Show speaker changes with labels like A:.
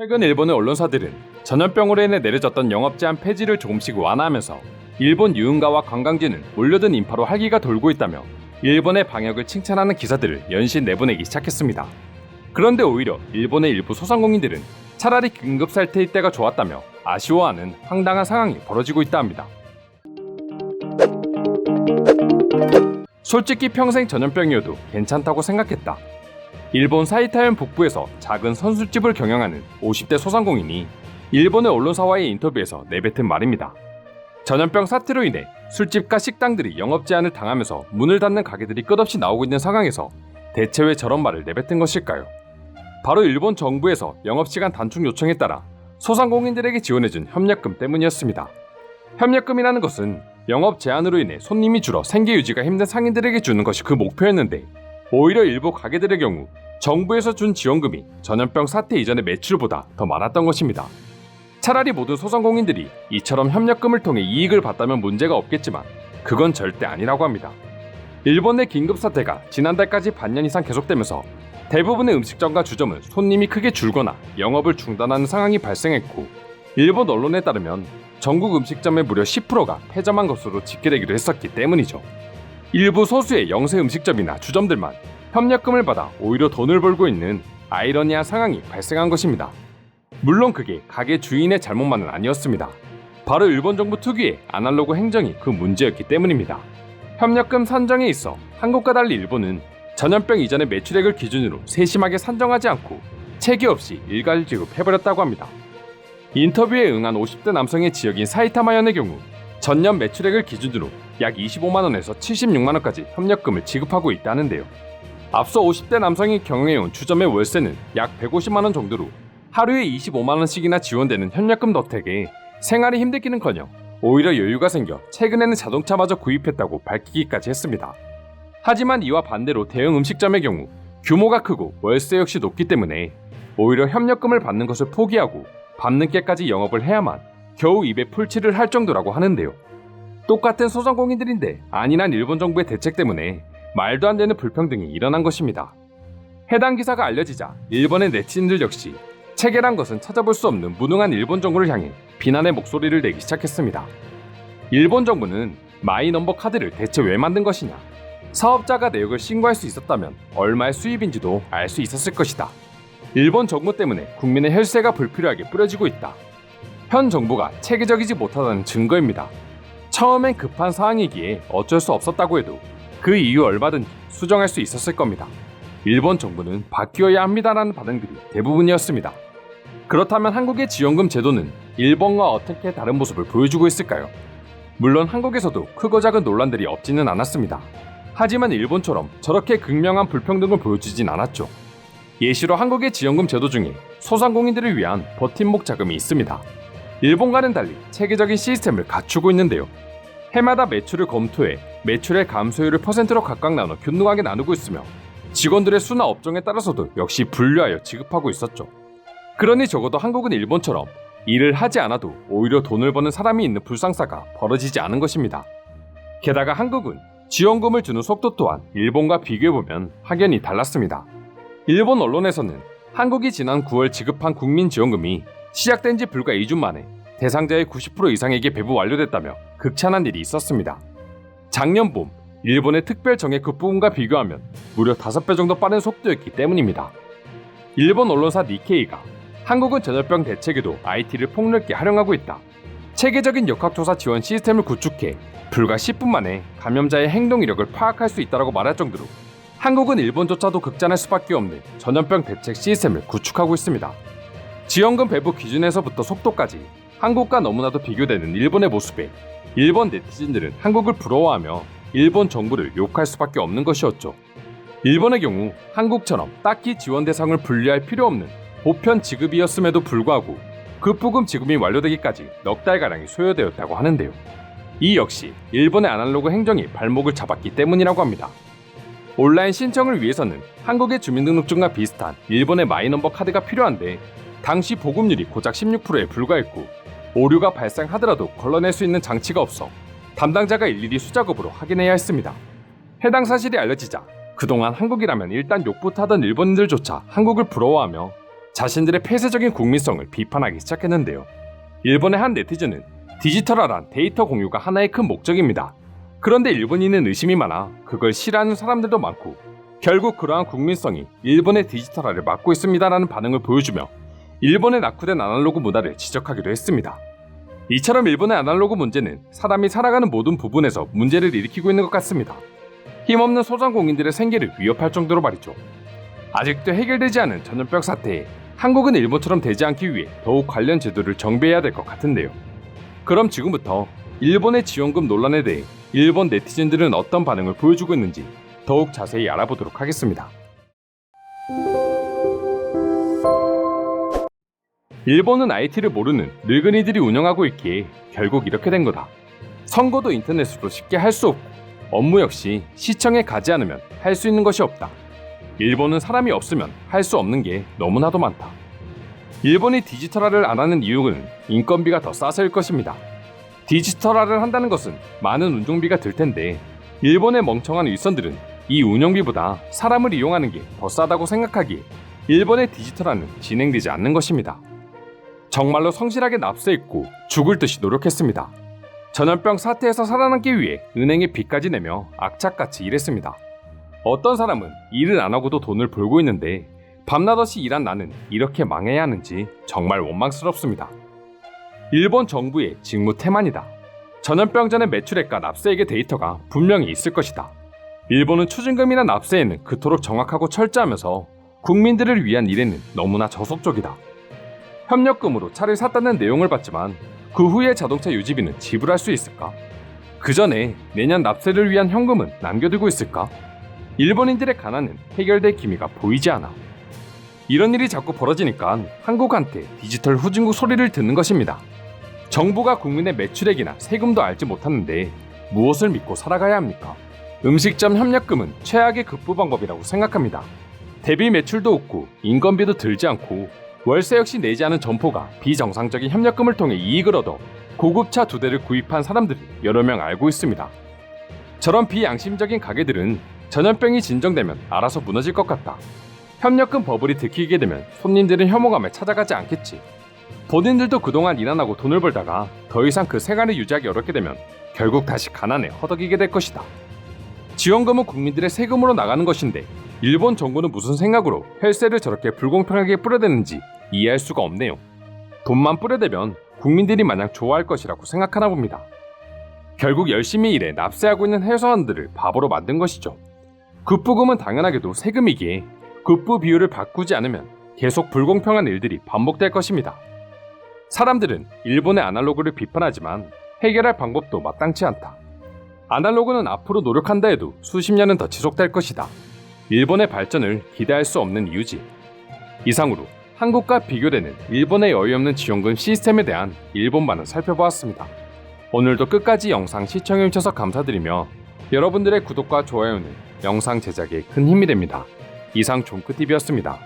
A: 최근 일본의 언론사들은 전염병으로 인해 내려졌던 영업 제한 폐지를 조금씩 완화하면서 일본 유흥가와 관광지는 몰려든 인파로 활기가 돌고 있다며 일본의 방역을 칭찬하는 기사들을 연신 내보내기 시작했습니다. 그런데 오히려 일본의 일부 소상공인들은 차라리 긴급사태일 때가 좋았다며 아쉬워하는 황당한 상황이 벌어지고 있다 합니다. 솔직히 평생 전염병이어도 괜찮다고 생각했다. 일본 사이타현 북부에서 작은 선술집을 경영하는 50대 소상공인이 일본의 언론사와의 인터뷰에서 내뱉은 말입니다. 전염병 사태로 인해 술집과 식당들이 영업 제한을 당하면서 문을 닫는 가게들이 끝없이 나오고 있는 상황에서 대체 왜 저런 말을 내뱉은 것일까요? 바로 일본 정부에서 영업시간 단축 요청에 따라 소상공인들에게 지원해준 협력금 때문이었습니다. 협력금이라는 것은 영업 제한으로 인해 손님이 줄어 생계 유지가 힘든 상인들에게 주는 것이 그 목표였는데, 오히려 일부 가게들의 경우 정부에서 준 지원금이 전염병 사태 이전의 매출보다 더 많았던 것입니다. 차라리 모든 소상공인들이 이처럼 협력금을 통해 이익을 봤다면 문제가 없겠지만 그건 절대 아니라고 합니다. 일본 내 긴급사태가 지난달까지 반년 이상 계속되면서 대부분의 음식점과 주점은 손님이 크게 줄거나 영업을 중단하는 상황이 발생했고, 일본 언론에 따르면 전국 음식점의 무려 10%가 폐점한 것으로 집계되기도 했었기 때문이죠. 일부 소수의 영세 음식점이나 주점들만 협력금을 받아 오히려 돈을 벌고 있는 아이러니한 상황이 발생한 것입니다. 물론 그게 가게 주인의 잘못만은 아니었습니다. 바로 일본 정부 특유의 아날로그 행정이 그 문제였기 때문입니다. 협력금 산정에 있어 한국과 달리 일본은 전염병 이전의 매출액을 기준으로 세심하게 산정하지 않고 체계 없이 일괄 지급해버렸다고 합니다. 인터뷰에 응한 50대 남성의 지역인 사이타마현의 경우 전년 매출액을 기준으로 약 25만원에서 76만원까지 협력금을 지급하고 있다는데요. 앞서 50대 남성이 경영해온 주점의 월세는 약 150만원 정도로 하루에 25만원씩이나 지원되는 협력금 덕택에 생활이 힘들기는커녕 오히려 여유가 생겨 최근에는 자동차마저 구입했다고 밝히기까지 했습니다. 하지만 이와 반대로 대형 음식점의 경우 규모가 크고 월세 역시 높기 때문에 오히려 협력금을 받는 것을 포기하고 밤늦게까지 영업을 해야만 겨우 입에 풀칠을 할 정도라고 하는데요. 똑같은 소상공인들인데 안일한 일본 정부의 대책 때문에 말도 안 되는 불평등이 일어난 것입니다. 해당 기사가 알려지자 일본의 네티즌들 역시 체계란 것은 찾아볼 수 없는 무능한 일본 정부를 향해 비난의 목소리를 내기 시작했습니다. 일본 정부는 마이 넘버 카드를 대체 왜 만든 것이냐? 사업자가 내역을 신고할 수 있었다면 얼마의 수입인지도 알 수 있었을 것이다. 일본 정부 때문에 국민의 혈세가 불필요하게 뿌려지고 있다. 현 정부가 체계적이지 못하다는 증거입니다. 처음엔 급한 상황이기에 어쩔 수 없었다고 해도 그 이유 얼마든지 수정할 수 있었을 겁니다. 일본 정부는 바뀌어야 합니다라는 반응들이 대부분이었습니다. 그렇다면 한국의 지원금 제도는 일본과 어떻게 다른 모습을 보여주고 있을까요? 물론 한국에서도 크고 작은 논란들이 없지는 않았습니다. 하지만 일본처럼 저렇게 극명한 불평등을 보여주진 않았죠. 예시로 한국의 지원금 제도 중에 소상공인들을 위한 버팀목 자금이 있습니다. 일본과는 달리 체계적인 시스템을 갖추고 있는데요. 해마다 매출을 검토해 매출의 감소율을 퍼센트로 각각 나눠 균등하게 나누고 있으며 직원들의 수나 업종에 따라서도 역시 분류하여 지급하고 있었죠. 그러니 적어도 한국은 일본처럼 일을 하지 않아도 오히려 돈을 버는 사람이 있는 불상사가 벌어지지 않은 것입니다. 게다가 한국은 지원금을 주는 속도 또한 일본과 비교해보면 확연히 달랐습니다. 일본 언론에서는 한국이 지난 9월 지급한 국민지원금이 시작된 지 불과 2주 만에 대상자의 90% 이상에게 배부 완료됐다며 극찬한 일이 있었습니다. 작년 봄 일본의 특별정액급 부분과 비교하면 무려 5배 정도 빠른 속도였기 때문입니다. 일본 언론사 니케이가 한국은 전염병 대책에도 IT를 폭넓게 활용하고 있다. 체계적인 역학조사 지원 시스템을 구축해 불과 10분 만에 감염자의 행동 이력을 파악할 수 있다고 말할 정도로 한국은 일본조차도 극찬할 수밖에 없는 전염병 대책 시스템을 구축하고 있습니다. 지원금 배부 기준에서부터 속도까지 한국과 너무나도 비교되는 일본의 모습에 일본 네티즌들은 한국을 부러워하며 일본 정부를 욕할 수밖에 없는 것이었죠. 일본의 경우 한국처럼 딱히 지원 대상을 분리할 필요 없는 보편 지급이었음에도 불구하고 급부금 지급이 완료되기까지 넉 달가량이 소요되었다고 하는데요. 이 역시 일본의 아날로그 행정이 발목을 잡았기 때문이라고 합니다. 온라인 신청을 위해서는 한국의 주민등록증과 비슷한 일본의 마이넘버 카드가 필요한데 당시 보급률이 고작 16%에 불과했고 오류가 발생하더라도 걸러낼 수 있는 장치가 없어 담당자가 일일이 수작업으로 확인해야 했습니다. 해당 사실이 알려지자 그동안 한국이라면 일단 욕부터 하던 일본인들조차 한국을 부러워하며 자신들의 폐쇄적인 국민성을 비판하기 시작했는데요. 일본의 한 네티즌은 디지털화란 데이터 공유가 하나의 큰 목적입니다. 그런데 일본인은 의심이 많아 그걸 싫어하는 사람들도 많고 결국 그러한 국민성이 일본의 디지털화를 막고 있습니다라는 반응을 보여주며 일본의 낙후된 아날로그 문화를 지적하기도 했습니다. 이처럼 일본의 아날로그 문제는 사람이 살아가는 모든 부분에서 문제를 일으키고 있는 것 같습니다. 힘없는 소상공인들의 생계를 위협할 정도로 말이죠. 아직도 해결되지 않은 전염병 사태에 한국은 일본처럼 되지 않기 위해 더욱 관련 제도를 정비해야 될 것 같은데요. 그럼 지금부터 일본의 지원금 논란에 대해 일본 네티즌들은 어떤 반응을 보여주고 있는지 더욱 자세히 알아보도록 하겠습니다. 일본은 IT를 모르는 늙은이들이 운영하고 있기에 결국 이렇게 된 거다. 선거도 인터넷으로 쉽게 할 수 없고 업무 역시 시청에 가지 않으면 할 수 있는 것이 없다. 일본은 사람이 없으면 할 수 없는 게 너무나도 많다. 일본이 디지털화를 안 하는 이유는 인건비가 더 싸서일 것입니다. 디지털화를 한다는 것은 많은 운송비가 들 텐데 일본의 멍청한 윗선들은 이 운영비보다 사람을 이용하는 게 더 싸다고 생각하기에 일본의 디지털화는 진행되지 않는 것입니다. 정말로 성실하게 납세했고 죽을 듯이 노력했습니다. 전염병 사태에서 살아남기 위해 은행에 빚까지 내며 악착같이 일했습니다. 어떤 사람은 일을 안 하고도 돈을 벌고 있는데 밤낮없이 일한 나는 이렇게 망해야 하는지 정말 원망스럽습니다. 일본 정부의 직무 태만이다. 전염병 전의 매출액과 납세액의 데이터가 분명히 있을 것이다. 일본은 추징금이나 납세에는 그토록 정확하고 철저하면서 국민들을 위한 일에는 너무나 저속적이다. 협력금으로 차를 샀다는 내용을 봤지만 그 후에 자동차 유지비는 지불할 수 있을까? 그 전에 내년 납세를 위한 현금은 남겨두고 있을까? 일본인들의 가난은 해결될 기미가 보이지 않아. 이런 일이 자꾸 벌어지니까 한국한테 디지털 후진국 소리를 듣는 것입니다. 정부가 국민의 매출액이나 세금도 알지 못하는데 무엇을 믿고 살아가야 합니까? 음식점 협력금은 최악의 급부 방법이라고 생각합니다. 대비 매출도 없고 인건비도 들지 않고 월세 역시 내지 않은 점포가 비정상적인 협력금을 통해 이익을 얻어 고급차 2대를 구입한 사람들이 여러 명 알고 있습니다. 저런 비양심적인 가게들은 전염병이 진정되면 알아서 무너질 것 같다. 협력금 버블이 들키게 되면 손님들은 혐오감에 찾아가지 않겠지. 본인들도 그동안 일 안 하고 돈을 벌다가 더 이상 그 생활을 유지하기 어렵게 되면 결국 다시 가난에 허덕이게 될 것이다. 지원금은 국민들의 세금으로 나가는 것인데 일본 정부는 무슨 생각으로 혈세를 저렇게 불공평하게 뿌려대는지 이해할 수가 없네요. 돈만 뿌려대면 국민들이 마냥 좋아할 것이라고 생각하나 봅니다. 결국 열심히 일해 납세하고 있는 회사원들을 바보로 만든 것이죠. 급부금은 당연하게도 세금이기에 급부 비율을 바꾸지 않으면 계속 불공평한 일들이 반복될 것입니다. 사람들은 일본의 아날로그를 비판하지만 해결할 방법도 마땅치 않다. 아날로그는 앞으로 노력한다 해도 수십 년은 더 지속될 것이다. 일본의 발전을 기대할 수 없는 이유지. 이상으로 한국과 비교되는 일본의 어이없는 지원금 시스템에 대한 일본만을 살펴보았습니다. 오늘도 끝까지 영상 시청해주셔서 감사드리며 여러분들의 구독과 좋아요는 영상 제작에 큰 힘이 됩니다. 이상 종크TV였습니다.